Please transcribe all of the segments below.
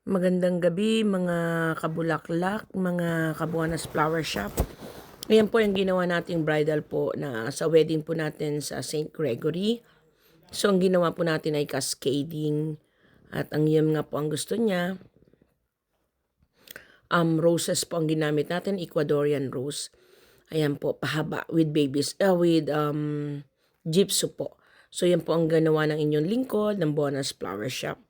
Magandang gabi mga kabulaklak, mga kabuanas flower shop. Ayan po yung ginawa nating bridal po na sa wedding po natin sa St. Gregory. So ang ginawa po natin ay cascading at ang yun nga po ang gusto niya. Roses po ang ginamit natin, Ecuadorian rose. Ayan po, pahaba with gypsum po. So yan po ang ginawa ng inyong lingkod ng Buonas Flower Shop.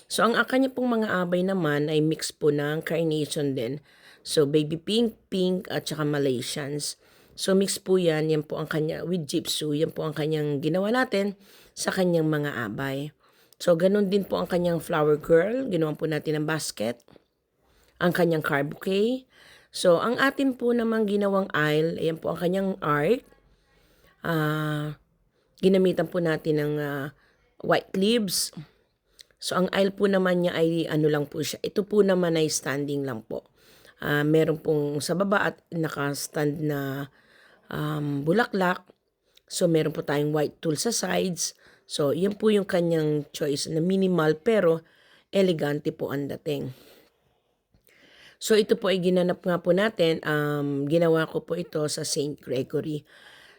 So, ang kanya pong mga abay naman ay mix po ng carnation din. So, baby pink, pink, at saka Malaysians. So, mix po yan. Yan po ang kanya with gypsum. Yan po ang kanyang ginawa natin sa kanyang mga abay. So, ganun din po ang kanyang flower girl. Ginawa po natin ng basket. Ang kanyang card bouquet. So, ang atin po namang ginawang aisle, ayan po ang kanyang art. Ginamitan po natin ng white leaves. So, ang aisle po naman niya ay ano lang po siya. Ito po naman ay standing lang po. Meron pong sa baba at naka-stand na bulaklak. So, meron po tayong white tool sa sides. So, yan po yung kanyang choice na minimal pero elegante po ang dating. So, ito po ay ginanap nga po natin. Ginawa ko po ito sa St. Gregory.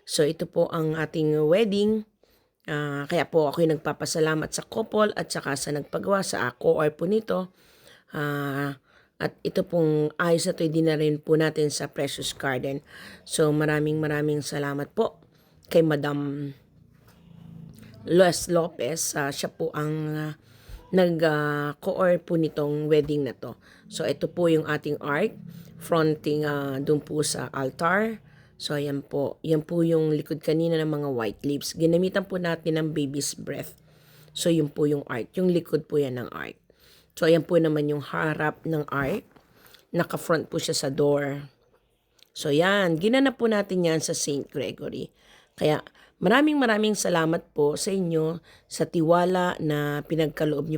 So, ito po ang ating wedding. Kaya po ako nagpapasalamat sa couple at saka sa nagpagawa sa co-or po nito. At ito pong ayos na ito dinarin po natin sa Precious Garden. So maraming salamat po kay Madam Les Lopez. Siya po ang nag-co-or po nitong wedding na to. So ito po yung ating art fronting doon po sa altar. So, ayan po. Yan po yung likod kanina ng mga white leaves. Ginamitan po natin ng baby's breath. So, yun po yung art. Yung likod po yan ng art. So, ayan po naman yung harap ng art. Naka-front po siya sa door. So, yan. Ginanap po natin yan sa St. Gregory. Kaya, maraming salamat po sa inyo sa tiwala na pinagkaloob niyo